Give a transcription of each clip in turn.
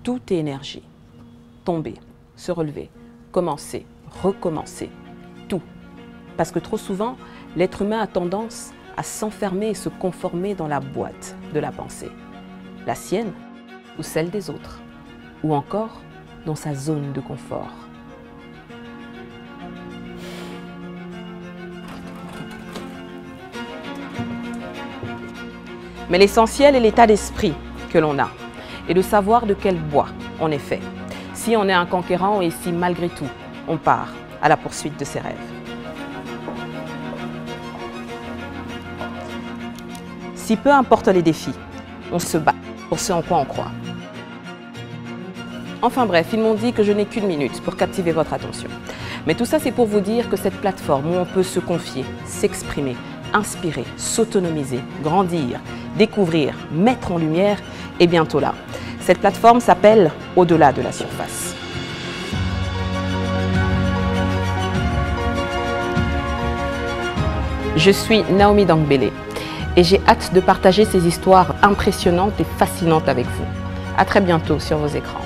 Tout est énergie. Tomber, se relever, commencer, recommencer, tout. Parce que trop souvent, l'être humain a tendance à s'enfermer et se conformer dans la boîte de la pensée. La sienne ou celle des autres. Ou encore dans sa zone de confort. Mais l'essentiel est l'état d'esprit que l'on a et de savoir de quel bois on est fait. Si on est un conquérant et si malgré tout, on part à la poursuite de ses rêves. Si peu importe les défis, on se bat pour ce en quoi on croit. Enfin bref, ils m'ont dit que je n'ai qu'une minute pour captiver votre attention. Mais tout ça, c'est pour vous dire que cette plateforme où on peut se confier, s'exprimer, inspirer, s'autonomiser, grandir, découvrir, mettre en lumière est bientôt là. Cette plateforme s'appelle Au-delà de la surface. Je suis Naomi Dangbélé et j'ai hâte de partager ces histoires impressionnantes et fascinantes avec vous. À très bientôt sur vos écrans.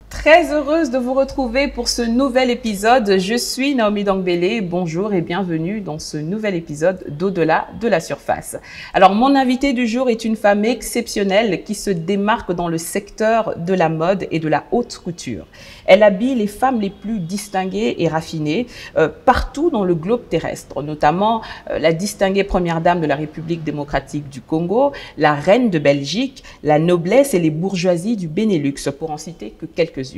Très heureuse de vous retrouver pour ce nouvel épisode. Je suis Naomi Dangbélé. Bonjour et bienvenue dans ce nouvel épisode d'Au-delà de la surface. Alors, mon invitée du jour est une femme exceptionnelle qui se démarque dans le secteur de la mode et de la haute couture. Elle habille les femmes les plus distinguées et raffinées partout dans le globe terrestre, notamment la distinguée première dame de la République démocratique du Congo, la reine de Belgique, la noblesse et les bourgeoisies du Benelux, pour en citer que quelques-unes.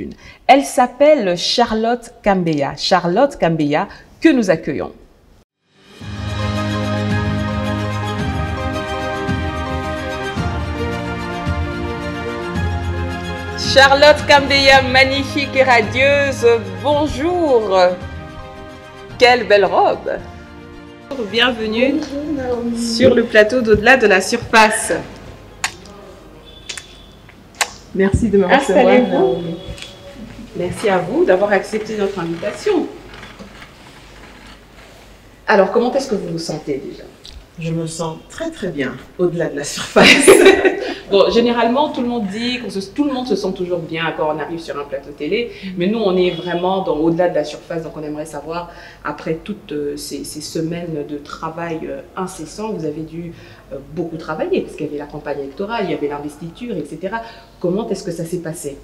Elle s'appelle Charlotte Kambeya. Charlotte Kambeya, que nous accueillons. Charlotte Kambeya, magnifique et radieuse, bonjour. Quelle belle robe. Bienvenue sur le plateau d'Au-delà de la surface. Merci de me recevoir. Installez-vous. Merci à vous d'avoir accepté notre invitation. Alors, comment est-ce que vous vous sentez déjà? Je me sens très très bien au-delà de la surface. Bon, généralement, tout le monde dit tout le monde se sent toujours bien quand on arrive sur un plateau télé, mais nous, on est vraiment au-delà de la surface, donc on aimerait savoir, après toutes ces semaines de travail incessant, vous avez dû beaucoup travailler, parce qu'il y avait la campagne électorale, il y avait l'investiture, etc. Comment est-ce que ça s'est passé?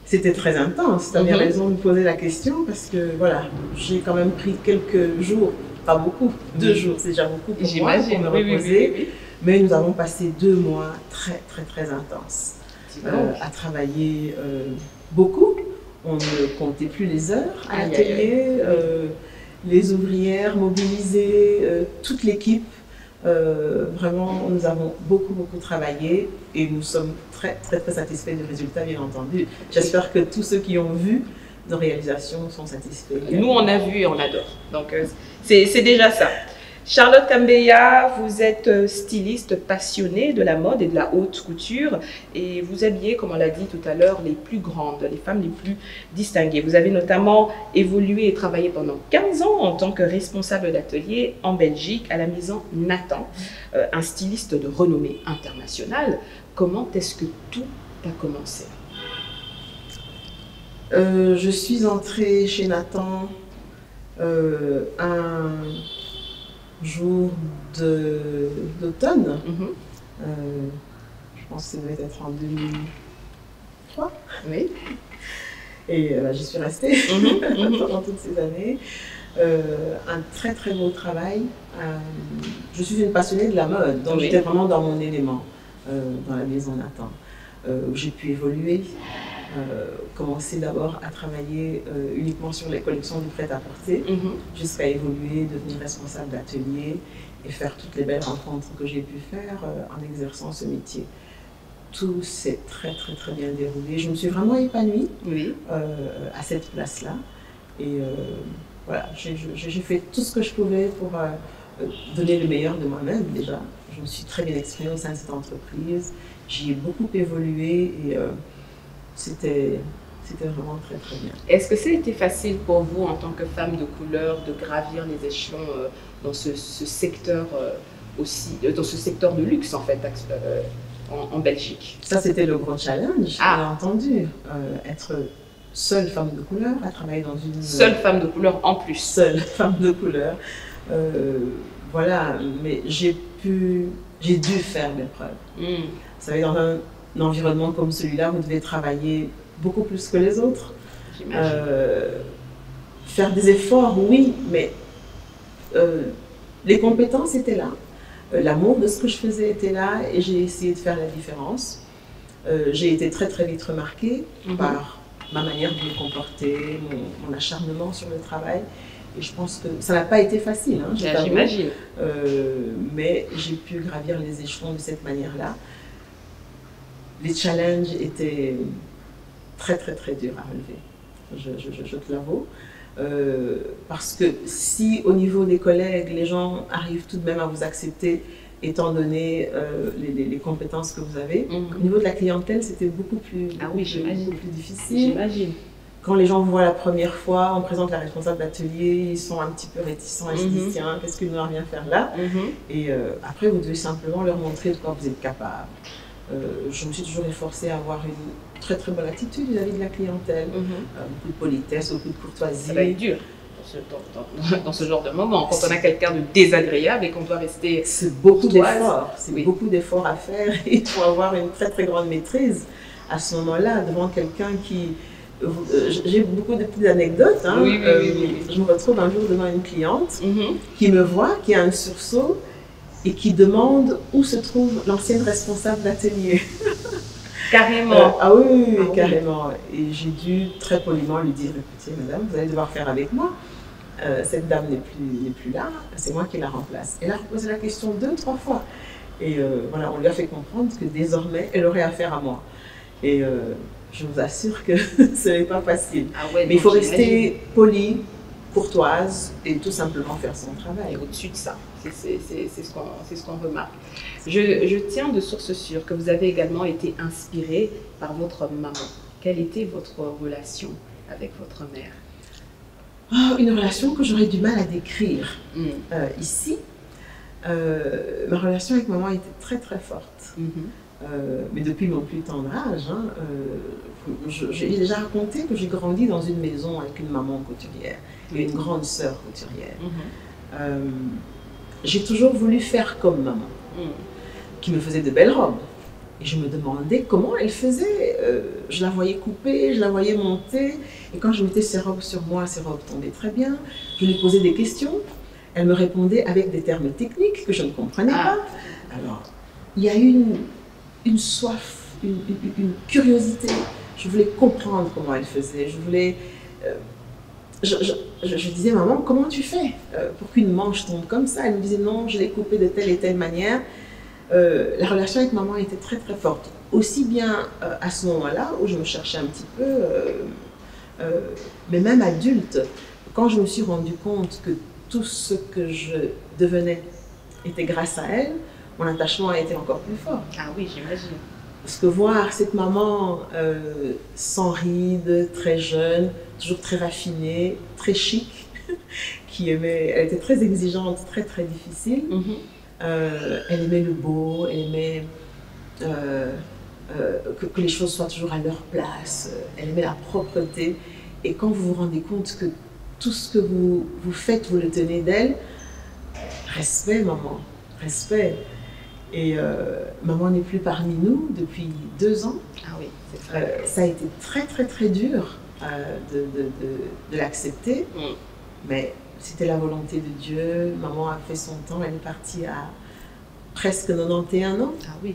C'était très intense, tu as bien raison de me poser la question, parce que voilà, j'ai quand même pris quelques jours, pas beaucoup, 2 jours, c'est déjà beaucoup pour moi, pour me reposer. Oui. Mais nous avons passé 2 mois très intenses à travailler beaucoup. On ne comptait plus les heures à l'atelier, les ouvrières mobilisées, toute l'équipe. Vraiment, nous avons beaucoup travaillé et nous sommes très satisfaits du résultat, bien entendu. J'espère que tous ceux qui ont vu nos réalisations sont satisfaits. Nous, on a vu et on adore. Donc, c'est déjà ça. Charlotte Kambeya, vous êtes styliste passionnée de la mode et de la haute couture et vous habillez, comme on l'a dit tout à l'heure, les plus grandes, les femmes les plus distinguées. Vous avez notamment évolué et travaillé pendant 15 ans en tant que responsable d'atelier en Belgique à la maison Nathan, un styliste de renommée internationale. Comment est-ce que tout a commencé? Je suis entrée chez Nathan un jour d'automne. Je pense que ça devait être en 2003. Oui. Et j'y suis restée pendant toutes ces années. Un très beau travail. Je suis une passionnée de la mode, donc j'étais vraiment dans mon élément dans la maison Nathan, où j'ai pu évoluer. Commencer d'abord à travailler uniquement sur les collections du prêt-à-porter, jusqu'à évoluer, devenir responsable d'atelier et faire toutes les belles rencontres que j'ai pu faire en exerçant ce métier. Tout s'est très bien déroulé. Je me suis vraiment épanouie à cette place-là. Et voilà, j'ai fait tout ce que je pouvais donné le meilleur de moi-même déjà. Je me suis très bien exprimée au sein de cette entreprise. J'y ai beaucoup évolué et c'était vraiment très très bien. Est-ce que ça a été facile pour vous en tant que femme de couleur de gravir les échelons dans ce secteur aussi, dans ce secteur de luxe en fait en Belgique? Ça c'était le gros challenge, bien entendu. Être seule femme de couleur à travailler dans une... Seule femme de couleur en plus. Seule femme de couleur. Voilà, mais j'ai dû faire mes preuves. Vous savez, dans un environnement comme celui-là, vous devez travailler beaucoup plus que les autres. Faire des efforts, oui, mais les compétences étaient là. L'amour de ce que je faisais était là et j'ai essayé de faire la différence. J'ai été très très vite remarquée par ma manière de me comporter, mon acharnement sur le travail. Et je pense que ça n'a pas été facile, hein, j'imagine. Mais j'ai pu gravir les échelons de cette manière-là. Les challenges étaient très très très durs à relever, je te l'avoue. Parce que si au niveau des collègues, les gens arrivent tout de même à vous accepter, étant donné les compétences que vous avez, au niveau de la clientèle, c'était beaucoup plus difficile. J'imagine. Quand les gens vous voient la première fois, on présente la responsable d'atelier, ils sont un petit peu réticents, ils se disent tiens, qu'est-ce qu'il nous vient faire là? Et après, vous devez simplement leur montrer de quoi vous êtes capable. Je me suis toujours efforcée à avoir une très très bonne attitude vis-à-vis de la clientèle, beaucoup de politesse, beaucoup de courtoisie. Ça va être dur dans ce genre de moment, quand on a quelqu'un de désagréable et qu'on doit rester... C'est beaucoup d'efforts, beaucoup d'efforts à faire et il faut avoir une très très grande maîtrise à ce moment-là devant quelqu'un qui... J'ai beaucoup de petites anecdotes. Hein. Je me retrouve un jour devant une cliente qui me voit, qui a un sursaut et qui demande où se trouve l'ancienne responsable d'atelier. Carrément. Ah oui, carrément. Et j'ai dû très poliment lui dire, écoutez madame, vous allez devoir faire avec moi. Cette dame n'est plus là, c'est moi qui la remplace. Elle a reposé la question 2-3 fois. Et voilà, on lui a fait comprendre que désormais, elle aurait affaire à moi. Et je vous assure que ce n'est pas facile. Mais il faut rester poli, courtoise et tout simplement faire son travail. Au-dessus de ça, c'est ce qu'on remarque. Je tiens de source sûre que vous avez également été inspirée par votre maman. Quelle était votre relation avec votre mère? Une relation que j'aurais du mal à décrire ici. Ma relation avec maman était très très forte. Mais depuis mon plus tendre âge, hein, j'ai déjà raconté que j'ai grandi dans une maison avec une maman couturière et une grande sœur couturière. J'ai toujours voulu faire comme maman, qui me faisait de belles robes. Et je me demandais comment elle faisait. Je la voyais couper, je la voyais monter. Et quand je mettais ses robes sur moi, ses robes tombaient très bien. Je lui posais des questions. Elle me répondait avec des termes techniques que je ne comprenais pas. Alors, il y a eu une soif, une curiosité. Je voulais comprendre comment elle faisait. Je voulais... Je disais, maman, comment tu fais pour qu'une manche tombe comme ça? Elle me disait, non, je l'ai coupée de telle et telle manière. La relation avec maman était très très forte. Aussi bien à ce moment-là, où je me cherchais un petit peu, mais même adulte, quand je me suis rendu compte que tout ce que je devenais était grâce à elle, mon attachement a été encore plus fort. Ah oui, j'imagine. Parce que voir cette maman sans rides, très jeune, toujours très raffinée, très chic, elle était très exigeante, très très difficile. Elle aimait le beau, elle aimait que les choses soient toujours à leur place, elle aimait la propreté. Et quand vous vous rendez compte que tout ce que vous faites, vous le tenez d'elle, respect maman, respect. Et maman n'est plus parmi nous depuis 2 ans. Ah oui, c'est vrai. Ça a été très très très dur de l'accepter, mais c'était la volonté de Dieu. Maman a fait son temps, elle est partie à presque 91 ans. Ah oui.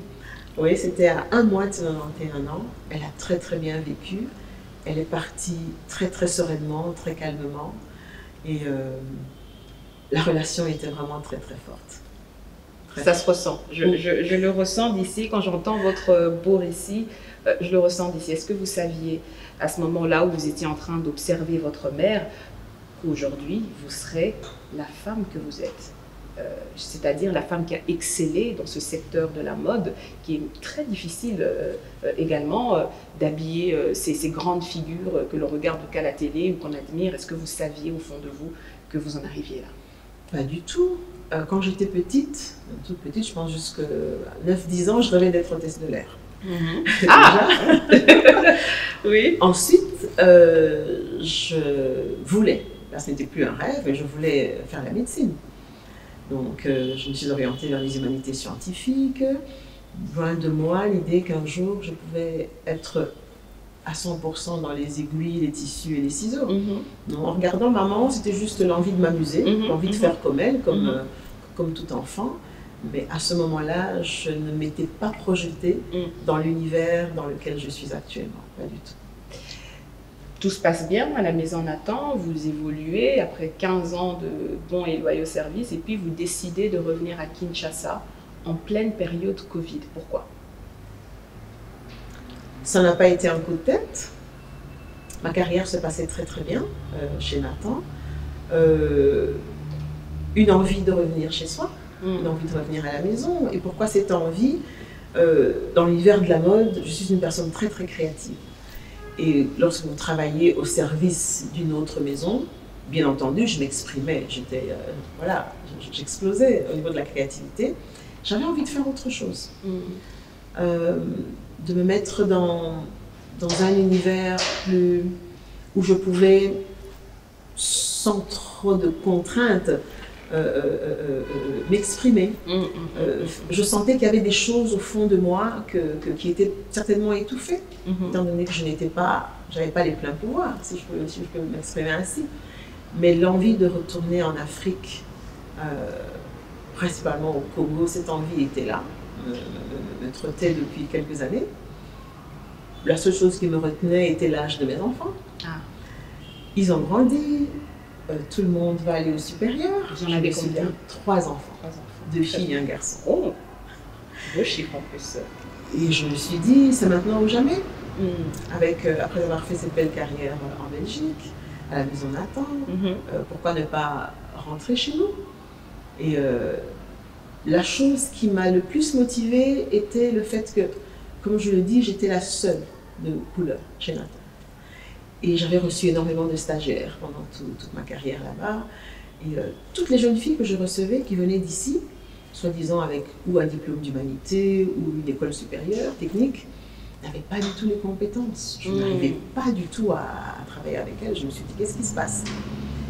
Oui, c'était à 1 mois de 91 ans. Elle a très très bien vécu. Elle est partie très très sereinement, très calmement. Et la relation était vraiment très très forte. Ça se ressent. Je le ressens d'ici. Quand j'entends votre beau récit, je le ressens d'ici. Est-ce que vous saviez, à ce moment-là où vous étiez en train d'observer votre mère, qu'aujourd'hui, vous serez la femme que vous êtes? c'est-à-dire la femme qui a excellé dans ce secteur de la mode, qui est très difficile également d'habiller ces grandes figures que l'on regarde qu'à la télé ou qu'on admire. Est-ce que vous saviez au fond de vous que vous en arriviez là? Pas du tout. Quand j'étais petite, toute petite, je pense jusqu'à 9-10 ans, je rêvais d'être hôtesse de l'air. Ah oui. Ensuite, je voulais, là ce n'était plus un rêve, mais je voulais faire la médecine. Donc je me suis orientée vers les humanités scientifiques. Loin de moi l'idée qu'un jour je pouvais être à 100% dans les aiguilles, les tissus et les ciseaux. Donc, en regardant maman, c'était juste l'envie de m'amuser, l'envie de faire comme elle, comme tout enfant. Mais à ce moment-là, je ne m'étais pas projetée dans l'univers dans lequel je suis actuellement, pas du tout. Tout se passe bien à la maison Nathan, vous évoluez après 15 ans de bons et loyaux services et puis vous décidez de revenir à Kinshasa en pleine période Covid. Pourquoi? Ça n'a pas été un coup de tête. Ma carrière se passait très très bien chez Nathan. Une envie de revenir chez soi, une envie de revenir à la maison. Et pourquoi cette envie? Dans l'univers de la mode, je suis une personne très très créative. Et lorsque vous travaillez au service d'une autre maison, bien entendu, je m'exprimais, voilà, j'explosais au niveau de la créativité. J'avais envie de faire autre chose, de me mettre dans un univers où je pouvais, sans trop de contraintes, m'exprimer. Je sentais qu'il y avait des choses au fond de moi qui étaient certainement étouffées, étant donné que je n'avais pas les pleins pouvoirs, si je peux m'exprimer ainsi. Mais l'envie de retourner en Afrique, principalement au Congo, cette envie était là, me trottait depuis quelques années. La seule chose qui me retenait était l'âge de mes enfants. Ils ont grandi. Tout le monde va aller au supérieur. Vous en avez combien? 3 enfants. 2 filles et un garçon. Oh, 2 chiffres en plus. Et je me suis dit, c'est maintenant ou jamais. Après avoir fait cette belle carrière en Belgique, à la maison Nathan, pourquoi ne pas rentrer chez nous? Et la chose qui m'a le plus motivée était le fait que, comme je le dis, j'étais la seule de couleur chez Nathan. Et j'avais reçu énormément de stagiaires pendant toute ma carrière là-bas. Et toutes les jeunes filles que je recevais qui venaient d'ici, soi-disant avec ou un diplôme d'humanité ou une école supérieure, technique, n'avaient pas du tout les compétences. Je n'arrivais pas du tout à travailler avec elles. Je me suis dit, qu'est-ce qui se passe?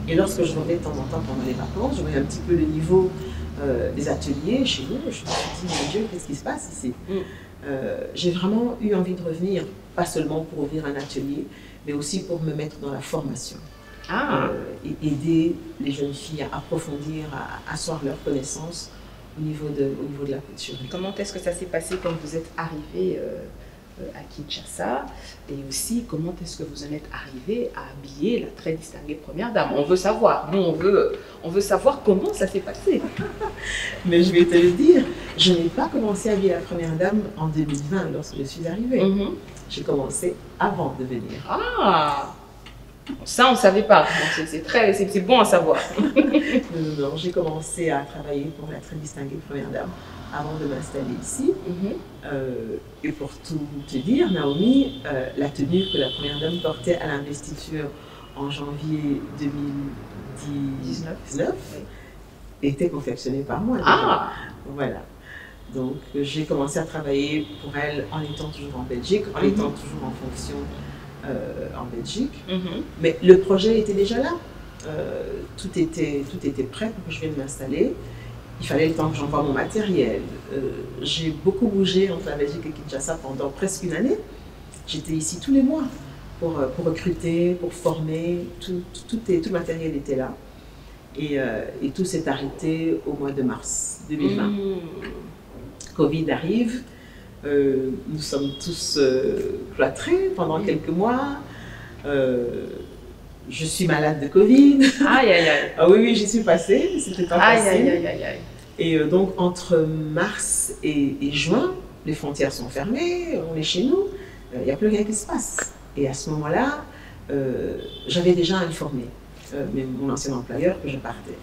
Et lorsque je revenais de temps en temps pendant les vacances, je voyais un petit peu le niveau des ateliers chez nous. Je me suis dit, mon Dieu, qu'est-ce qui se passe ici? J'ai vraiment eu envie de revenir, pas seulement pour ouvrir un atelier, mais aussi pour me mettre dans la formation. Et aider les jeunes filles à approfondir, à asseoir leurs connaissances au niveau de la couture. Comment est-ce que ça s'est passé quand vous êtes arrivé à Kinshasa? Et aussi, comment est-ce que vous en êtes arrivé à habiller la très distinguée première dame? On veut savoir, nous on veut savoir comment ça s'est passé. Mais je vais te le dire, je n'ai pas commencé à habiller la première dame en 2020 lorsque je suis arrivée. J'ai commencé avant de venir. Ça on ne savait pas, c'est bon à savoir. Non, j'ai commencé à travailler pour la très distinguée première dame avant de m'installer ici. Et pour tout te dire, Naomi, la tenue que la première dame portait à l'investiture en janvier 2019 était confectionnée par moi. Voilà. Donc j'ai commencé à travailler pour elle en étant toujours en Belgique, en étant toujours en fonction en Belgique. Mais le projet était déjà là. Tout était prêt pour que je vienne m'installer. Il fallait le temps que j'envoie mon matériel. J'ai beaucoup bougé entre la Belgique et Kinshasa pendant presque une année. J'étais ici tous les mois pour recruter, pour former. Tout le matériel était là. Et tout s'est arrêté au mois de mars 2020. Covid arrive, nous sommes tous cloîtrés pendant quelques mois. Je suis malade de Covid. Aïe, aïe, aïe. Ah oui, j'y suis passée, c'était pas facile. Aïe, aïe, aïe, aïe. Et donc, entre mars et juin, les frontières sont fermées, on est chez nous, il n'y a plus rien qui se passe. Et à ce moment-là, j'avais déjà informé mon ancien employeur que je partais.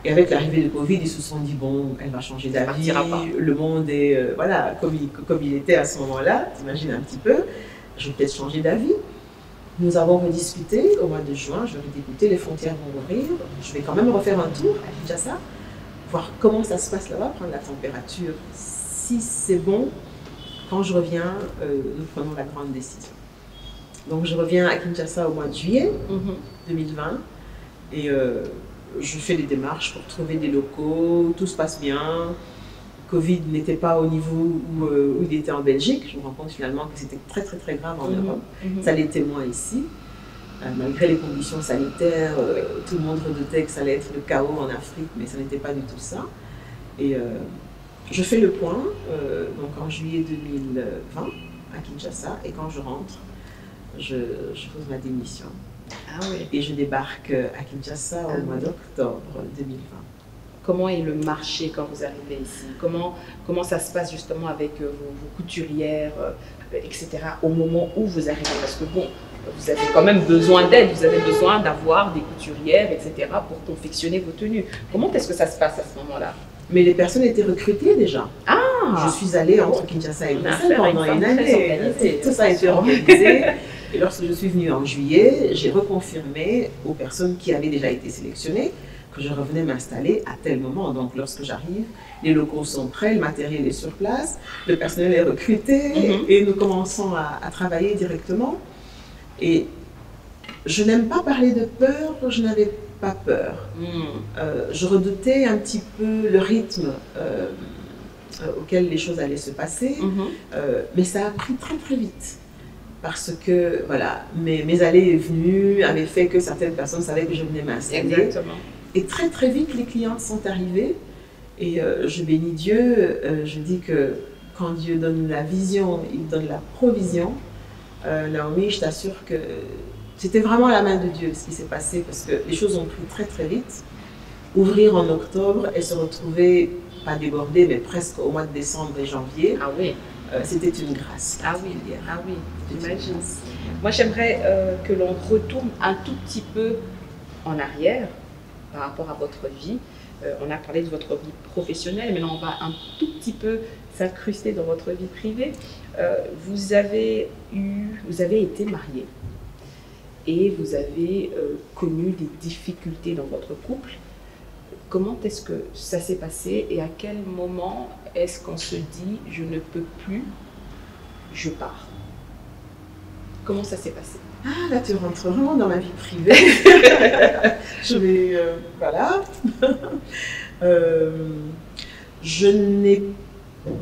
Et avec l'arrivée de Covid, ils se sont dit, bon, elle va changer d'avis, le monde est, voilà, comme il était à ce moment-là, t'imagines un petit peu, je vais peut-être changer d'avis. Nous avons rediscuté au mois de juin, je leur ai dit, écoutez, les frontières vont ouvrir, je vais quand même refaire un tour à Kinshasa, voir comment ça se passe là-bas, prendre la température. Si c'est bon, quand je reviens, nous prenons la grande décision. Donc je reviens à Kinshasa au mois de juillet 2020 et je fais les démarches pour trouver des locaux, tout se passe bien. Covid n'était pas au niveau où il était en Belgique. Je me rends compte finalement que c'était très très très grave en Europe. Ça l'était moins ici. Malgré les conditions sanitaires, tout le monde redoutait que ça allait être le chaos en Afrique, mais ça n'était pas du tout ça. Et je fais le point donc en juillet 2020 à Kinshasa et quand je rentre, je pose ma démission. Ah oui. Et je débarque à Kinshasa au mois d'octobre 2020. Comment est le marché quand vous arrivez ici? Comment ça se passe justement avec vos couturières, etc. au moment où vous arrivez? Parce que bon, vous avez quand même besoin d'aide, vous avez besoin d'avoir des couturières, etc. pour confectionner vos tenues. Comment est-ce que ça se passe à ce moment-là? Mais les personnes étaient recrutées déjà. Ah! Je suis allée entre Kinshasa et Bruxelles pendant une année. Tout ça a été organisé. Et lorsque je suis venue en juillet, j'ai reconfirmé aux personnes qui avaient déjà été sélectionnées que je revenais m'installer à tel moment. Donc lorsque j'arrive, les locaux sont prêts, le matériel est sur place, le personnel est recruté et nous commençons à travailler directement. Et je n'aime pas parler de peur, je n'avais pas peur. Je redoutais un petit peu le rythme auquel les choses allaient se passer, mais ça a pris très très vite. Parce que voilà, mes allées et venues avaient fait que certaines personnes savaient que je venais m'installer. Exactement. Et très très vite, les clients sont arrivés et je bénis Dieu. Je dis que quand Dieu donne la vision, il donne la provision. Naomi, je t'assure que c'était vraiment la main de Dieu ce qui s'est passé parce que les choses ont pris très très vite. Ouvrir en octobre et se retrouver, pas débordé, mais presque au mois de décembre et janvier. Ah oui. C'était une grâce. Ah oui, j'imagine. Moi, j'aimerais que l'on retourne un tout petit peu en arrière par rapport à votre vie. On a parlé de votre vie professionnelle, mais là, on va un tout petit peu s'incruster dans votre vie privée. Vous avez été marié et vous avez connu des difficultés dans votre couple. Comment est-ce que ça s'est passé et à quel moment est-ce qu'on se dit « je ne peux plus, je pars » Comment ça s'est passé? Ah, là tu rentres vraiment dans ma vie privée. Je vais... voilà. Je n'ai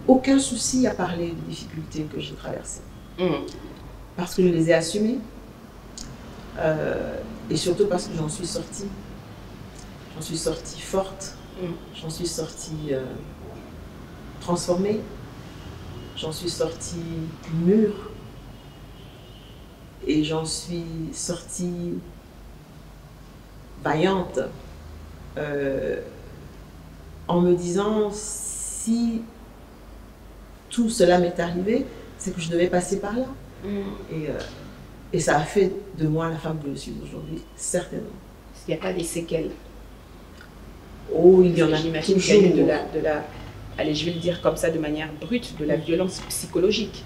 aucun souci à parler des difficultés que j'ai traversées. Parce que je les ai assumées. Et surtout parce que j'en suis sortie. J'en suis sortie forte, j'en suis sortie transformée, j'en suis sortie mûre et j'en suis sortie vaillante en me disant si tout cela m'est arrivé, c'est que je devais passer par là. Et ça a fait de moi la femme que je suis aujourd'hui, certainement. Il n'y a pas des séquelles? Oh, il y en a, j'imagine qu'il y a eu de la, allez, je vais le dire comme ça de manière brute, de la violence psychologique.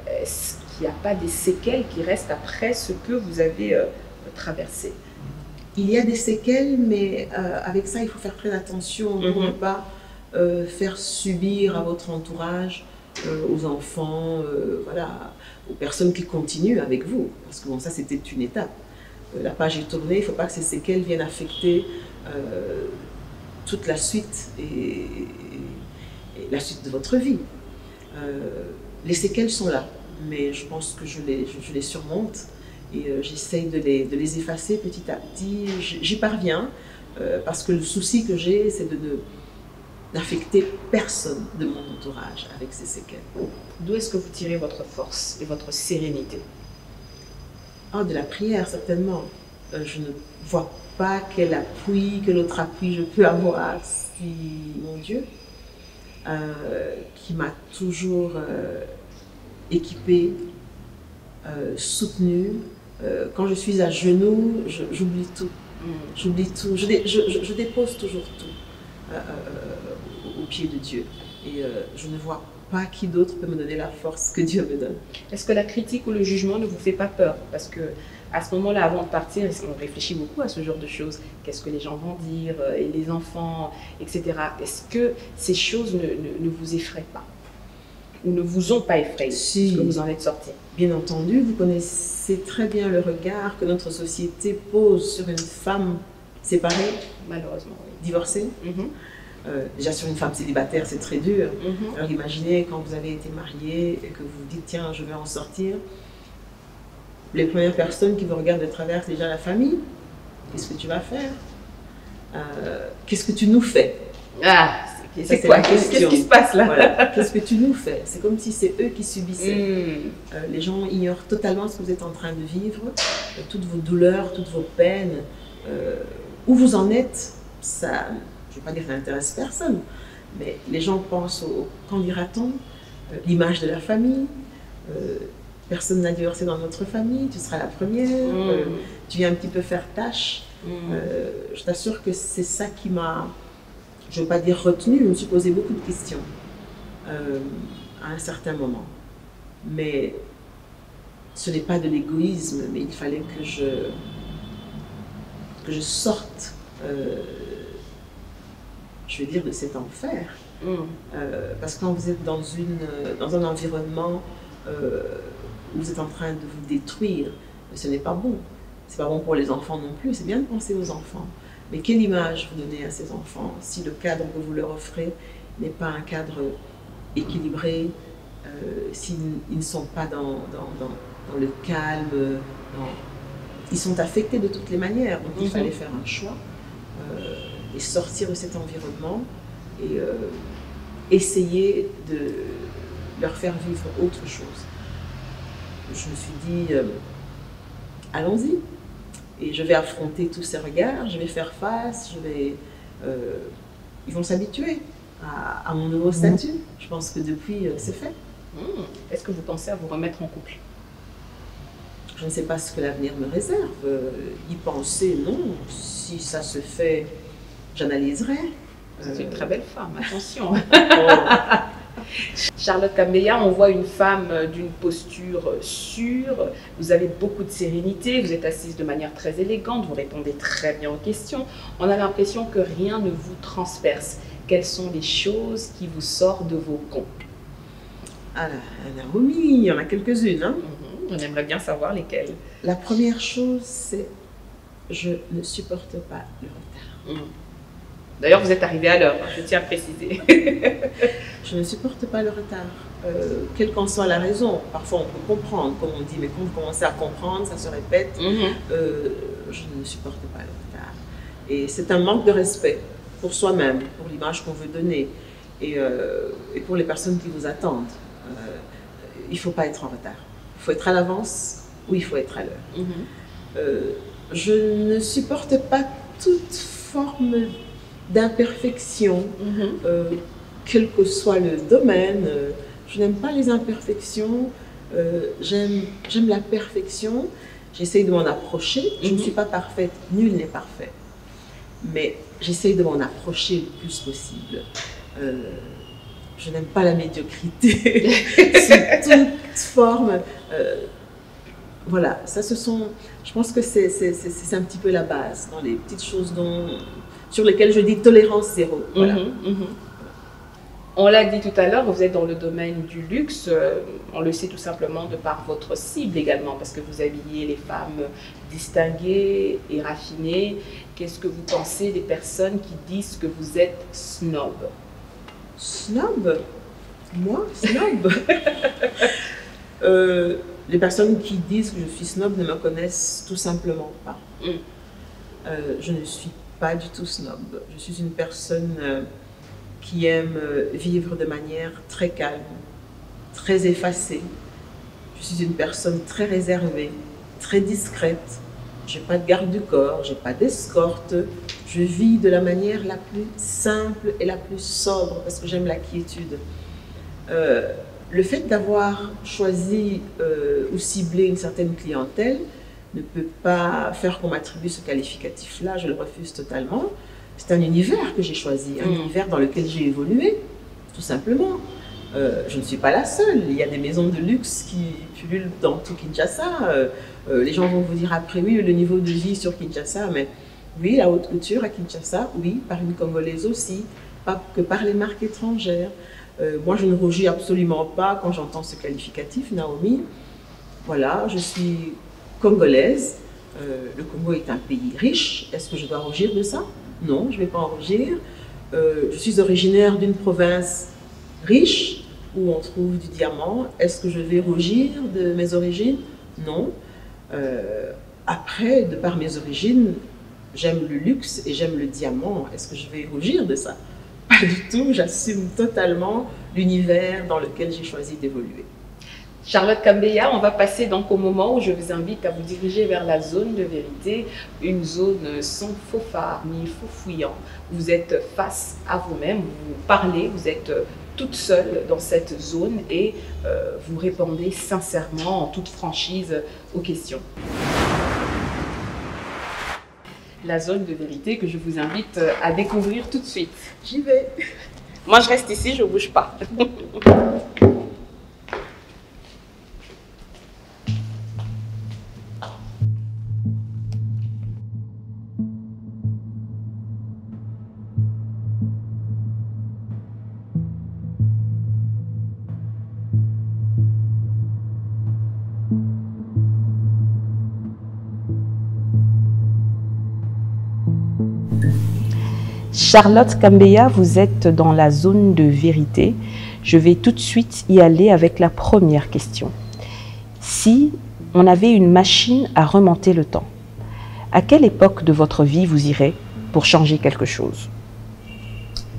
Est-ce qu'il n'y a pas des séquelles qui restent après ce que vous avez traversé? Il y a des séquelles, mais avec ça, il faut faire très attention pour ne pas faire subir à votre entourage, aux enfants, voilà, aux personnes qui continuent avec vous. Parce que bon, ça, c'était une étape. La page est tournée, il ne faut pas que ces séquelles viennent affecter toute la suite et la suite de votre vie. Les séquelles sont là, mais je pense que je les surmonte et j'essaye de les effacer petit à petit. J'y parviens parce que le souci que j'ai, c'est de n'affecter personne de mon entourage avec ces séquelles. D'où est-ce que vous tirez votre force et votre sérénité? Ah, de la prière, certainement. Je ne vois pas quel autre appui je peux avoir si mon Dieu, qui m'a toujours équipée, soutenue. Quand je suis à genoux, j'oublie tout. J'oublie tout, je dépose toujours tout au pied de Dieu. Et je ne vois pas qui d'autre peut me donner la force que Dieu me donne. Est-ce que la critique ou le jugement ne vous fait pas peur? Parce que à ce moment-là, avant de partir, on réfléchit beaucoup à ce genre de choses. Qu'est-ce que les gens vont dire, et les enfants, etc. Est-ce que ces choses ne vous effraient pas? Ou ne vous ont pas effrayé, si, parce que vous en êtes sorti? Bien entendu, vous connaissez très bien le regard que notre société pose sur une femme séparée, malheureusement, oui. Divorcée. Déjà sur une femme célibataire, c'est très dur. Alors imaginez quand vous avez été marié et que vous vous dites tiens, je vais en sortir. Les premières personnes qui vous regardent de travers, c'est déjà la famille. Qu'est-ce que tu vas faire? Qu'est-ce que tu nous fais? Ah, c'est quoi? Qu'est-ce qui se passe là? Voilà. Qu'est-ce que tu nous fais? C'est comme si c'est eux qui subissaient. Les gens ignorent totalement ce que vous êtes en train de vivre, toutes vos douleurs, toutes vos peines. Où vous en êtes, ça, je ne vais pas dire que ça n'intéresse personne, mais les gens pensent au qu'en dira-t-on, l'image de la famille. Personne n'a divorcé dans notre famille, tu seras la première, tu viens un petit peu faire tâche. Je t'assure que c'est ça qui m'a, je ne veux pas dire retenu, je me suis posé beaucoup de questions à un certain moment. Mais ce n'est pas de l'égoïsme, mais il fallait que je sorte, je vais dire, de cet enfer. Parce que quand vous êtes dans un environnement où vous êtes en train de vous détruire, ce n'est pas bon. Ce n'est pas bon pour les enfants non plus, c'est bien de penser aux enfants. Mais quelle image vous donnez à ces enfants si le cadre que vous leur offrez n'est pas un cadre équilibré, s'ils ne sont pas dans le calme, ils sont affectés de toutes les manières. Donc il fallait faire un choix et sortir de cet environnement et essayer de leur faire vivre autre chose. Je me suis dit, allons-y. Et je vais affronter tous ces regards, je vais faire face, ils vont s'habituer à mon nouveau statut. Je pense que depuis, c'est fait. Est-ce que vous pensez à vous remettre en couple? Je ne sais pas ce que l'avenir me réserve. Y penser, non. Si ça se fait, j'analyserai. C'est une très belle femme, attention. Charlotte Kambeya, on voit une femme d'une posture sûre, vous avez beaucoup de sérénité, vous êtes assise de manière très élégante, vous répondez très bien aux questions. On a l'impression que rien ne vous transperce. Quelles sont les choses qui vous sortent de vos gonds? Ah, Naomi, il y en a quelques-unes. Hein? On aimerait bien savoir lesquelles. La première chose, c'est je ne supporte pas le retard. D'ailleurs, vous êtes arrivé à l'heure, je tiens à préciser. Je ne supporte pas le retard, quelle qu'en soit la raison. Parfois, on peut comprendre, comme on dit, mais quand vous commencez à comprendre, ça se répète. Je ne supporte pas le retard. Et c'est un manque de respect pour soi-même, pour l'image qu'on veut donner et pour les personnes qui vous attendent. Il ne faut pas être en retard. Il faut être à l'avance ou il faut être à l'heure. Je ne supporte pas toute forme d'imperfection, quel que soit le domaine. Je n'aime pas les imperfections, j'aime la perfection. J'essaye de m'en approcher. Je ne suis pas parfaite, nul n'est parfait. Mais j'essaye de m'en approcher le plus possible. Je n'aime pas la médiocrité sous toute forme. Voilà, ça je pense que c'est un petit peu la base, dans les petites choses sur lesquelles je dis tolérance zéro. Voilà. On l'a dit tout à l'heure, vous êtes dans le domaine du luxe, on le sait tout simplement de par votre cible également, parce que vous habillez les femmes distinguées et raffinées. Qu'est-ce que vous pensez des personnes qui disent que vous êtes snob? Snob? Moi, snob? Les personnes qui disent que je suis snob ne me connaissent tout simplement pas. Je ne suis pas du tout snob. Je suis une personne qui aime vivre de manière très calme, très effacée. Je suis une personne très réservée, très discrète. Je n'ai pas de garde du corps, je n'ai pas d'escorte. Je vis de la manière la plus simple et la plus sobre parce que j'aime la quiétude. Le fait d'avoir choisi ou ciblé une certaine clientèle ne peut pas faire qu'on m'attribue ce qualificatif-là, je le refuse totalement. C'est un univers que j'ai choisi, un univers dans lequel j'ai évolué, tout simplement. Je ne suis pas la seule, il y a des maisons de luxe qui pullulent dans tout Kinshasa. Les gens vont vous dire après, oui, le niveau de vie sur Kinshasa, mais oui, la haute couture à Kinshasa, oui, par une Congolaise aussi, pas que par les marques étrangères. Moi, je ne rougis absolument pas quand j'entends ce qualificatif, Naomi. Voilà, je suis congolaise, le Congo est un pays riche, est-ce que je dois rougir de ça? Non, je ne vais pas en rougir. Je suis originaire d'une province riche, où on trouve du diamant. Est-ce que je vais rougir de mes origines? Non. Après, de par mes origines, j'aime le luxe et j'aime le diamant. Est-ce que je vais rougir de ça? Pas du tout, j'assume totalement l'univers dans lequel j'ai choisi d'évoluer. Charlotte Kambeya, on va passer donc au moment où je vous invite à vous diriger vers la zone de vérité, une zone sans faux phare ni faux fouillant. Vous êtes face à vous-même, vous parlez, vous êtes toute seule dans cette zone et vous répondez sincèrement, en toute franchise, aux questions. La zone de vérité que je vous invite à découvrir tout de suite. J'y vais. Moi, je reste ici, je ne bouge pas. Charlotte Kambeya, vous êtes dans la zone de vérité. Je vais tout de suite y aller avec la première question. Si on avait une machine à remonter le temps, à quelle époque de votre vie vous irez pour changer quelque chose?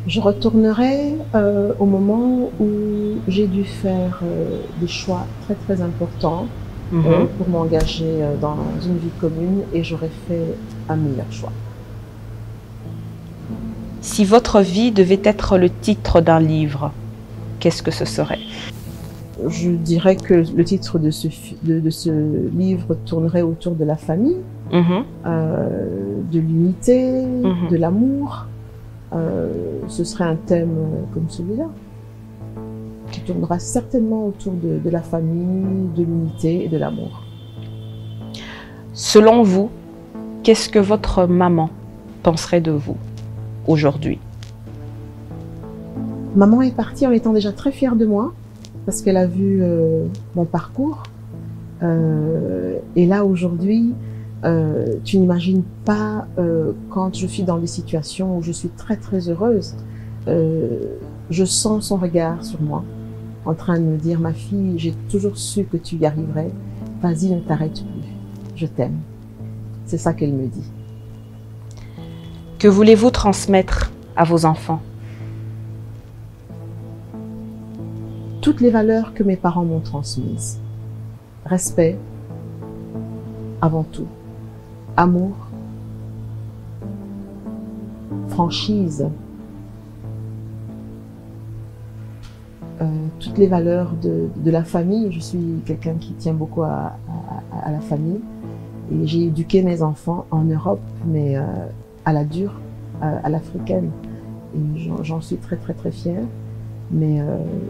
Je retournerai au moment où j'ai dû faire des choix très très importants pour m'engager dans une vie commune et j'aurais fait un meilleur choix. Si votre vie devait être le titre d'un livre, qu'est-ce que ce serait? Je dirais que le titre de ce livre tournerait autour de la famille, de l'unité, de l'amour. Ce serait un thème comme celui-là, qui tournera certainement autour de la famille, de l'unité et de l'amour. Selon vous, qu'est-ce que votre maman penserait de vous aujourd'hui? Maman est partie en étant déjà très fière de moi, parce qu'elle a vu mon parcours. Et là, aujourd'hui, tu n'imagines pas quand je suis dans des situations où je suis très très heureuse, je sens son regard sur moi, en train de me dire, ma fille, j'ai toujours su que tu y arriverais, vas-y, ne t'arrête plus, je t'aime. C'est ça qu'elle me dit. Que voulez-vous transmettre à vos enfants? Toutes les valeurs que mes parents m'ont transmises. Respect, avant tout. Amour, franchise, toutes les valeurs de la famille. Je suis quelqu'un qui tient beaucoup à la famille et j'ai éduqué mes enfants en Europe, mais à la dure, à l'africaine. Et j'en suis très très très fière, mais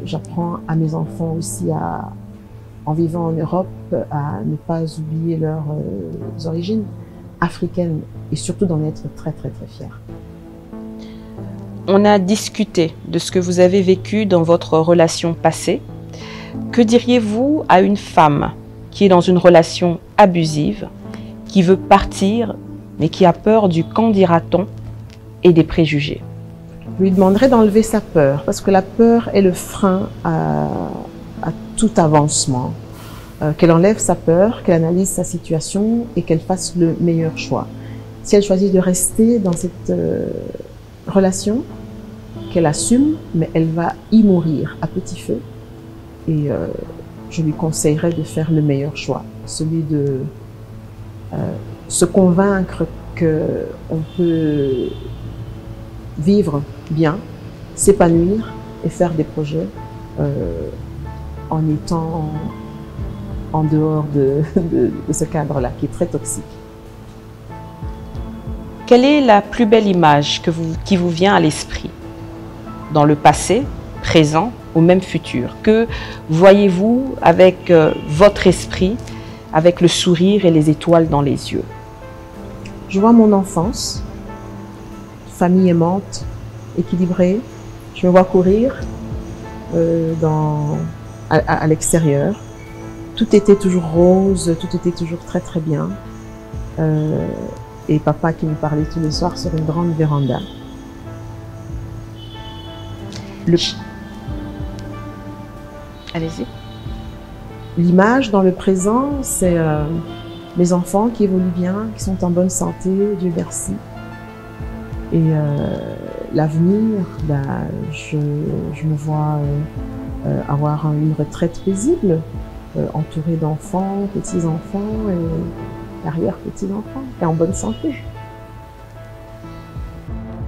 j'apprends à mes enfants aussi en vivant en Europe à ne pas oublier leurs origines africaines et surtout d'en être très très très fière. On a discuté de ce que vous avez vécu dans votre relation passée. Que diriez-vous à une femme qui est dans une relation abusive, qui veut partir, mais qui a peur du qu'en dira-t-on et des préjugés? Je lui demanderais d'enlever sa peur, parce que la peur est le frein à tout avancement. Qu'elle enlève sa peur, qu'elle analyse sa situation et qu'elle fasse le meilleur choix. Si elle choisit de rester dans cette relation, qu'elle assume, mais elle va y mourir à petit feu. Et je lui conseillerais de faire le meilleur choix, celui de se convaincre qu'on peut vivre bien, s'épanouir et faire des projets en étant en dehors de ce cadre-là, qui est très toxique. Quelle est la plus belle image qui vous vient à l'esprit? Dans le passé, présent ou même futur? Que voyez-vous avec votre esprit, avec le sourire et les étoiles dans les yeux? Je vois mon enfance, famille aimante, équilibrée. Je me vois courir à l'extérieur. Tout était toujours rose, tout était toujours très très bien. Et papa qui me parlait tous les soirs sur une grande véranda. Allez-y. L'image dans le présent, c'est mes enfants qui évoluent bien, qui sont en bonne santé, Dieu merci. Et l'avenir, je me vois avoir une retraite paisible, entourée d'enfants, petits-enfants et arrière-petits-enfants, et en bonne santé.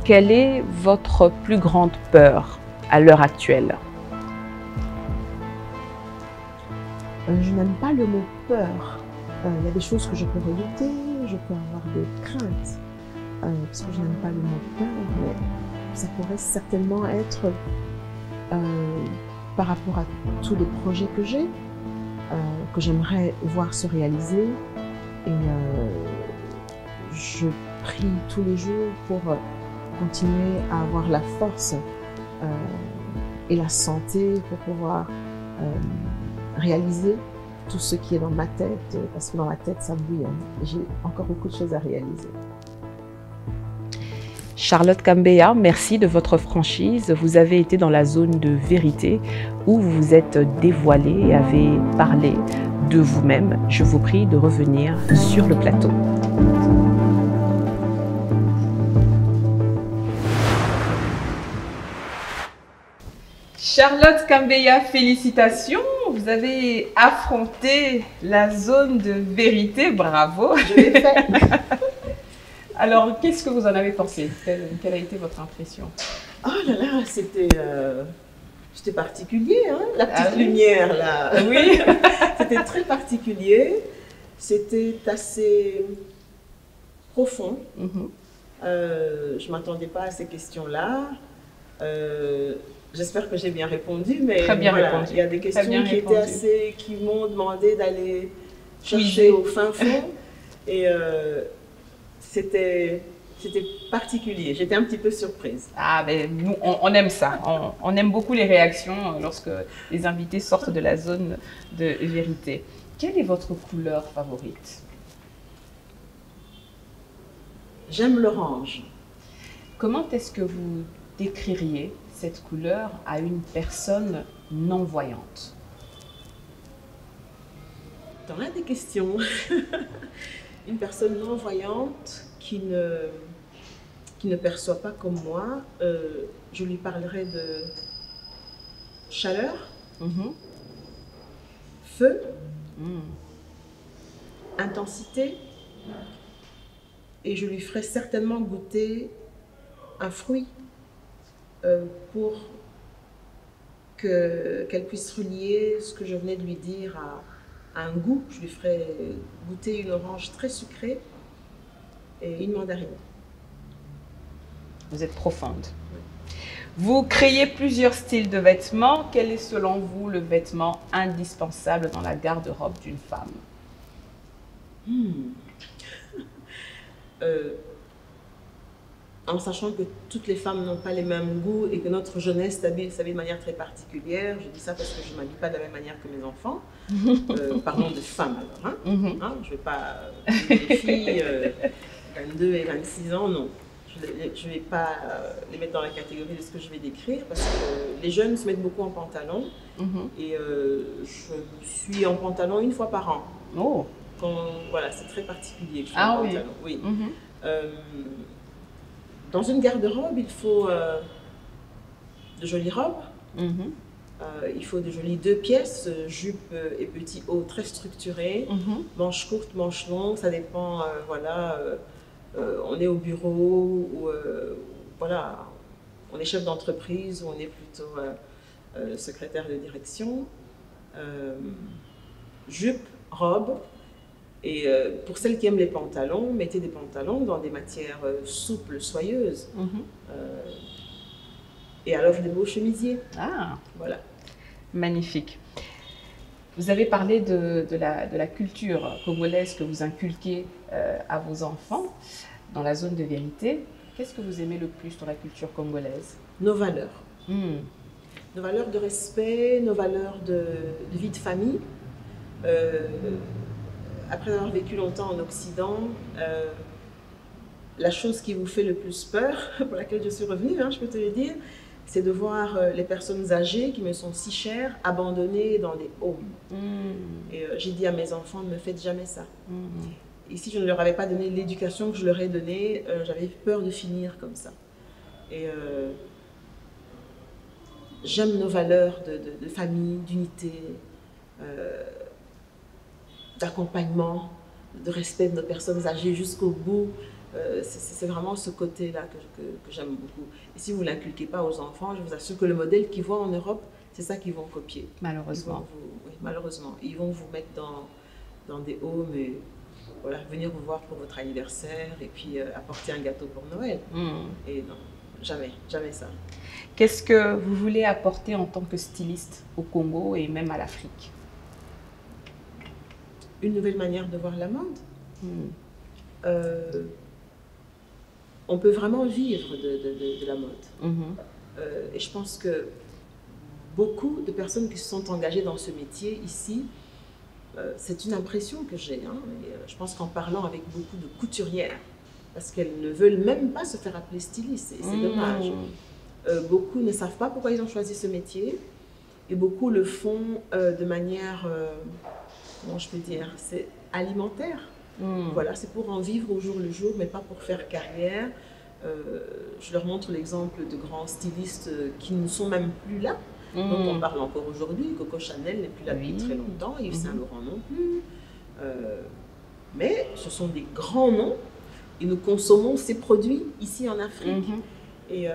Quelle est votre plus grande peur à l'heure actuelle? Je n'aime pas le mot peur. Il y a des choses que je peux redouter, je peux avoir des craintes, parce que je n'aime pas le mot peur, mais ça pourrait certainement être par rapport à tous les projets que j'ai, que j'aimerais voir se réaliser. Et je prie tous les jours pour continuer à avoir la force et la santé pour pouvoir réaliser tout ce qui est dans ma tête, parce que dans ma tête, ça bouillonne. J'ai encore beaucoup de choses à réaliser. Charlotte Kambeya, merci de votre franchise. Vous avez été dans la zone de vérité où vous vous êtes dévoilée et avez parlé de vous-même. Je vous prie de revenir sur le plateau. Charlotte Kambeya, félicitations. Vous avez affronté la zone de vérité. Bravo. Je l'ai fait. Alors, qu'est-ce que vous en avez pensé? Quelle a été votre impression? Oh là là, c'était particulier, hein, la petite lumière là. Oui. C'était très particulier. C'était assez profond. Je ne m'attendais pas à ces questions-là. J'espère que j'ai bien répondu, mais très bien voilà, répondu. Il y a des questions qui m'ont demandé d'aller chercher au fin fond. Et c'était particulier. J'étais un petit peu surprise. Ah, ben, nous, on aime ça. On aime beaucoup les réactions lorsque les invités sortent de la zone de vérité. Quelle est votre couleur favorite? J'aime l'orange. Comment est-ce que vous décririez cette couleur à une personne non-voyante? Dans la des questions, une personne non-voyante qui ne perçoit pas comme moi, je lui parlerai de chaleur, feu, intensité, et je lui ferai certainement goûter un fruit pour qu'elle puisse relier ce que je venais de lui dire à un goût. Je lui ferai goûter une orange très sucrée et une mandarine. Vous êtes profonde. Oui. Vous créez plusieurs styles de vêtements. Quel est selon vous le vêtement indispensable dans la garde-robe d'une femme? En sachant que toutes les femmes n'ont pas les mêmes goûts et que notre jeunesse s'habille de manière très particulière. Je dis ça parce que je ne m'habille pas de la même manière que mes enfants. Parlons de femmes alors. Hein? Je ne vais pas les filles 22 et 26 ans, non. Je ne vais pas les mettre dans la catégorie de ce que je vais décrire parce que les jeunes se mettent beaucoup en pantalon et je suis en pantalon une fois par an. Oh. Voilà, c'est très particulier. Ah oui. Pantalon. Oui. Dans une garde-robe, il faut de jolies robes, il faut de jolies 2 pièces, jupe et petit haut très structurés, manches courtes, manches longues, ça dépend, voilà, on est au bureau ou voilà, on est chef d'entreprise ou on est plutôt secrétaire de direction. Jupe robe. Et pour celles qui aiment les pantalons, mettez des pantalons dans des matières souples, soyeuses. Et à l'offre des beaux chemisiers. Ah, voilà. Magnifique. Vous avez parlé de la culture congolaise que vous inculquez à vos enfants dans la zone de vérité. Qu'est-ce que vous aimez le plus dans la culture congolaise? Nos valeurs. Nos valeurs de respect, nos valeurs de vie de famille. Après avoir vécu longtemps en Occident, la chose qui vous fait le plus peur, pour laquelle je suis revenue, je peux te le dire, c'est de voir les personnes âgées qui me sont si chères abandonnées dans des homes. Et j'ai dit à mes enfants, ne me faites jamais ça. Et si je ne leur avais pas donné l'éducation que je leur ai donnée, j'avais peur de finir comme ça. Et j'aime nos valeurs de famille, d'unité, d'accompagnement, de respect de nos personnes âgées jusqu'au bout. C'est vraiment ce côté-là que j'aime beaucoup. Et si vous ne l'inculquez pas aux enfants, je vous assure que le modèle qu'ils voient en Europe, c'est ça qu'ils vont copier. Malheureusement. Oui, malheureusement. Ils vont vous mettre dans des homes et voilà, venir vous voir pour votre anniversaire et puis apporter un gâteau pour Noël. Et non, jamais, jamais ça. Qu'est-ce que vous voulez apporter en tant que styliste au Congo et même à l'Afrique? Une nouvelle manière de voir la mode. On peut vraiment vivre de la mode. Et je pense que beaucoup de personnes qui se sont engagées dans ce métier ici, c'est une impression que j'ai. Je pense qu'en parlant avec beaucoup de couturières, parce qu'elles ne veulent même pas se faire appeler styliste, et c'est dommage. Beaucoup ne savent pas pourquoi ils ont choisi ce métier, et beaucoup le font de manière, comment je peux dire, c'est alimentaire. Voilà, c'est pour en vivre au jour le jour, mais pas pour faire carrière. Je leur montre l'exemple de grands stylistes qui ne sont même plus là, dont on parle encore aujourd'hui. Coco Chanel n'est plus là depuis très longtemps, Yves Saint Laurent non plus. Mais ce sont des grands noms et nous consommons ces produits ici en Afrique. Et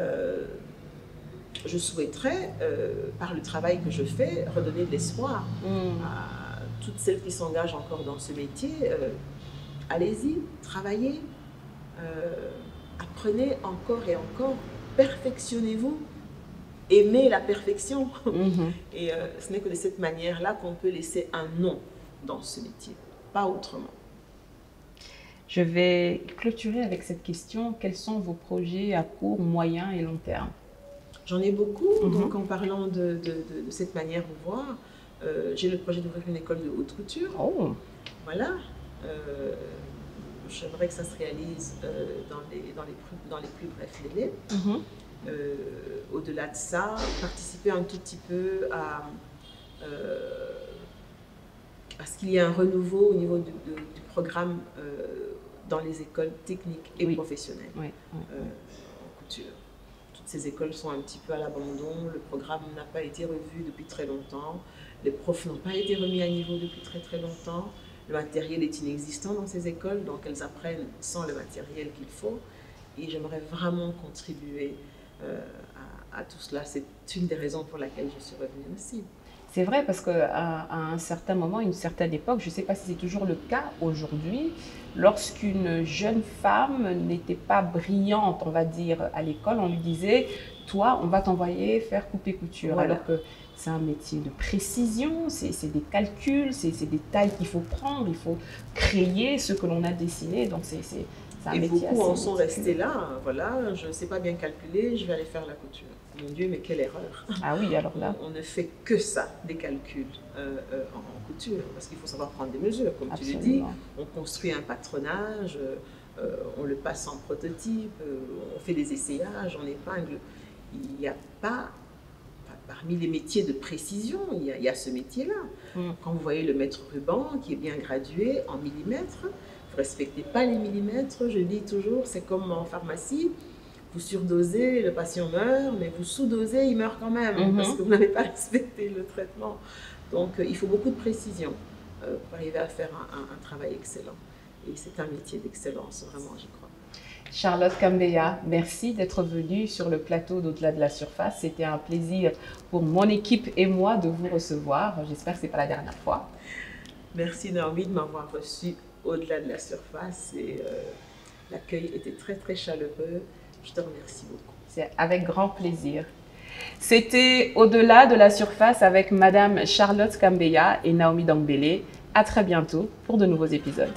je souhaiterais, par le travail que je fais, redonner de l'espoir à toutes celles qui s'engagent encore dans ce métier. Allez-y, travaillez, apprenez encore et encore, perfectionnez-vous, aimez la perfection. Et ce n'est que de cette manière-là qu'on peut laisser un nom dans ce métier, pas autrement. Je vais clôturer avec cette question. Quels sont vos projets à court, moyen et long terme? J'en ai beaucoup, donc en parlant de cette manière de voir, j'ai le projet d'ouvrir une école de haute couture. Voilà. J'aimerais que ça se réalise dans les plus brefs délais. Au-delà de ça, participer un tout petit peu à ce qu'il y ait un renouveau au niveau du programme dans les écoles techniques et professionnelles en couture. Toutes ces écoles sont un petit peu à l'abandon, le programme n'a pas été revu depuis très longtemps, les profs n'ont pas été remis à niveau depuis très très longtemps. Le matériel est inexistant dans ces écoles, donc elles apprennent sans le matériel qu'il faut. Et j'aimerais vraiment contribuer à tout cela. C'est une des raisons pour laquelle je suis revenue aussi. C'est vrai, parce qu'à un certain moment, une certaine époque, je ne sais pas si c'est toujours le cas aujourd'hui, lorsqu'une jeune femme n'était pas brillante, on va dire, à l'école, on lui disait « toi, on va t'envoyer faire couper-couture ». Voilà. Alors que c'est un métier de précision, c'est des calculs, c'est des tailles qu'il faut prendre, il faut créer ce que l'on a dessiné. Donc c'est un métier assez... Et beaucoup en sont restés là. Voilà, je ne sais pas bien calculer, je vais aller faire la couture. Mon Dieu, mais quelle erreur! Ah oui, alors là... On ne fait que ça, des calculs en couture, parce qu'il faut savoir prendre des mesures, comme tu le dis. On construit un patronage, on le passe en prototype, on fait des essayages, on épingle. Il n'y a pas... Parmi les métiers de précision, il y a ce métier-là. Quand vous voyez le mètre ruban qui est bien gradué en millimètres, vous ne respectez pas les millimètres. Je dis toujours, c'est comme en pharmacie, vous surdosez, le patient meurt, mais vous sous-dosez, il meurt quand même, parce que vous n'avez pas respecté le traitement. Donc il faut beaucoup de précision pour arriver à faire un travail excellent. Et c'est un métier d'excellence, vraiment, j'y crois. Charlotte Kambeya, merci d'être venue sur le plateau d'Au-delà de la surface. C'était un plaisir pour mon équipe et moi de vous recevoir. J'espère que ce n'est pas la dernière fois. Merci Naomi de m'avoir reçu au-delà de la surface et l'accueil était très très chaleureux. Je te remercie beaucoup. C'est avec grand plaisir. C'était Au-delà de la surface avec Madame Charlotte Kambeya et Naomi Dangbele. À très bientôt pour de nouveaux épisodes.